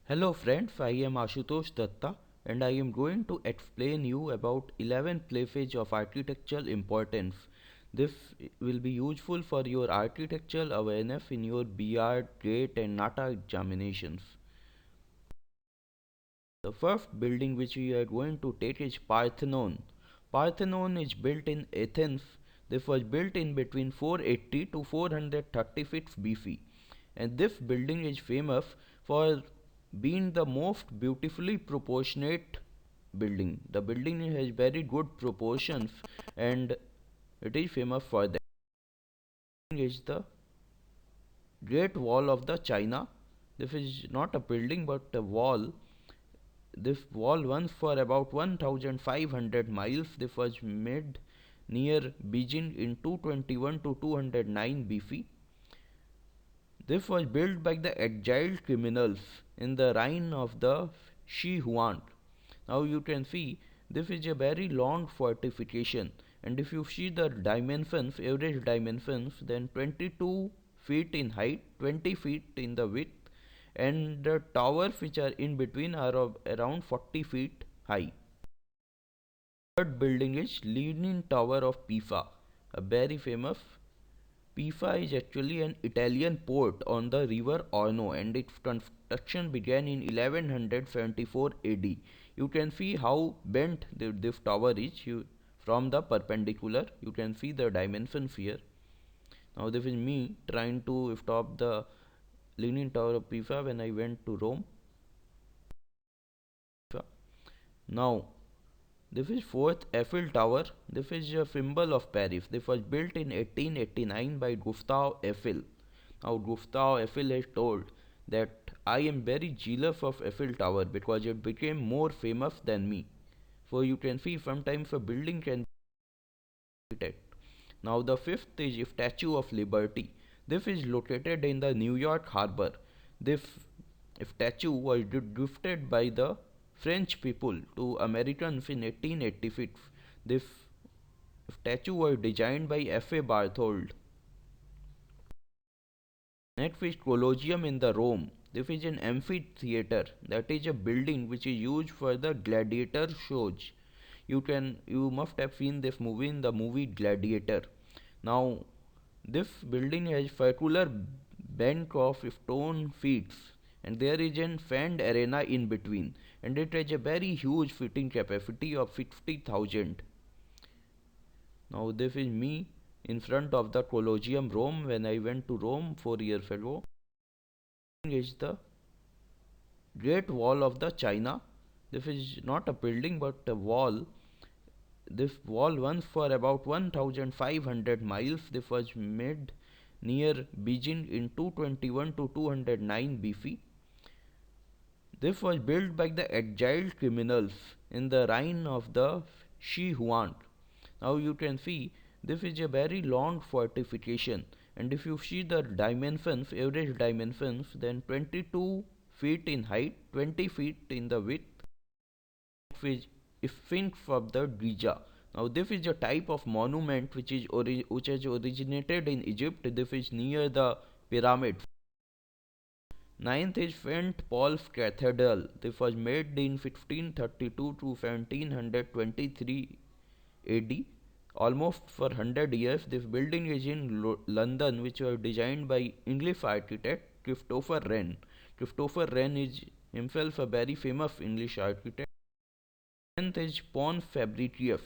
Hello friends, I am Ashutosh Datta and I am going to explain you about 11 places of architectural importance. This will be useful for your architectural awareness in your B.Arch, GATE and Nata examinations. The first building which we are going to take is Parthenon. Parthenon is built in Athens. This was built in between 480 to 436 BC, and this building is famous for being the most beautifully proportionate building. The building has very good proportions and it is famous for that. Is the Great Wall of the China. This is not a building but a wall. This wall runs for about 1500 miles. This was made near Beijing in 221 to 209 BC. This was built by the exiled criminals in the reign of the Shi Huan. Now you can see this is a very long fortification, and if you see the dimensions, average dimensions, then 22 feet in height, 20 feet in the width, and the towers which are in between are of around 40 feet high. Third building is Leaning Tower of Pisa, a very famous. Pisa is actually an Italian port on the river Arno and its construction began in 1174 AD. You can see how bent this tower is from the perpendicular. You can see the dimensions here. Now this is me trying to stop the Leaning Tower of Pisa when I went to Rome. Now this is fourth Eiffel Tower. This is a symbol of Paris. This was built in 1889 by Gustave Eiffel. Now Gustave Eiffel has told that I am very jealous of Eiffel Tower because it became more famous than me. So you can see sometimes a building can be architect. Now the fifth is Statue of Liberty. This is located in the New York harbor. This statue was gifted by the French people to Americans in 1886. This statue was designed by F.A. Barthold. Next is Colosseum in the Rome. This is an amphitheater, that is a building which is used for the gladiator shows. You must have seen this movie in the movie Gladiator. Now this building has circular bank of stone feet and there is an fan arena in between, and it has a very huge fitting capacity of 50,000. Now this is me in front of the Colosseum Rome when I went to Rome 4 years ago. Is the Great Wall of the China. This is not a building but a wall. This wall runs for about 1500 miles. This was made near Beijing in 221 to 209 BC. This was built by the exiled criminals in the reign of the Shi Huan. Now you can see this is a very long fortification, and if you see the dimensions, average dimensions, then 22 feet in height, 20 feet in the width, is SPHINX of the GIZA. Now this is a type of monument which has originated in Egypt. This is near the pyramids. Ninth is St.PAUL'S Cathedral. This was made in 1532 to 1723 AD. Almost for 100 years. This building is in London, which was designed by English architect Christopher Wren. Christopher Wren is himself a very famous English architect. 10th is Pont Fabricius.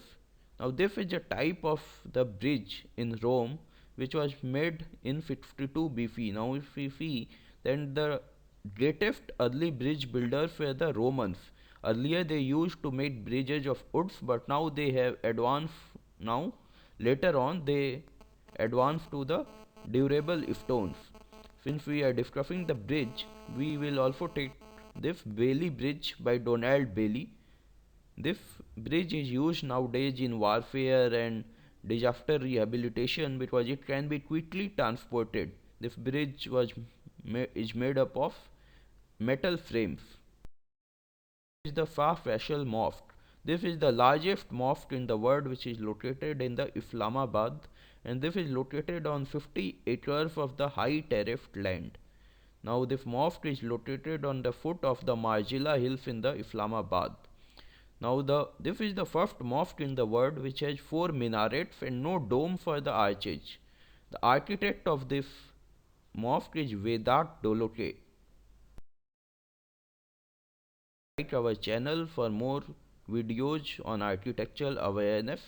Now this is a type of the bridge in Rome which was made in 52 BC. Now if we see, then the greatest early bridge builders were the Romans. Earlier they used to make bridges of woods, but now they have advanced. Now later on they advanced to the durable stones. Since we are discussing the bridge, we will also take this Bailey Bridge by Donald Bailey. This bridge is used nowadays in warfare and disaster rehabilitation because it can be quickly transported. This bridge is made up of metal frames. This is the Shah Faisal Mosque. This is the largest mosque in the world, which is located in the Islamabad, and this is located on 50 acres of the high terraced land. Now this mosque is located on the foot of the Margila Hills in the Islamabad. Now this is the first mosque in the world which has 4 minarets and no dome for the arches. The architect of this mosque is Vedat Doloke. Like our channel for more videos on architectural awareness.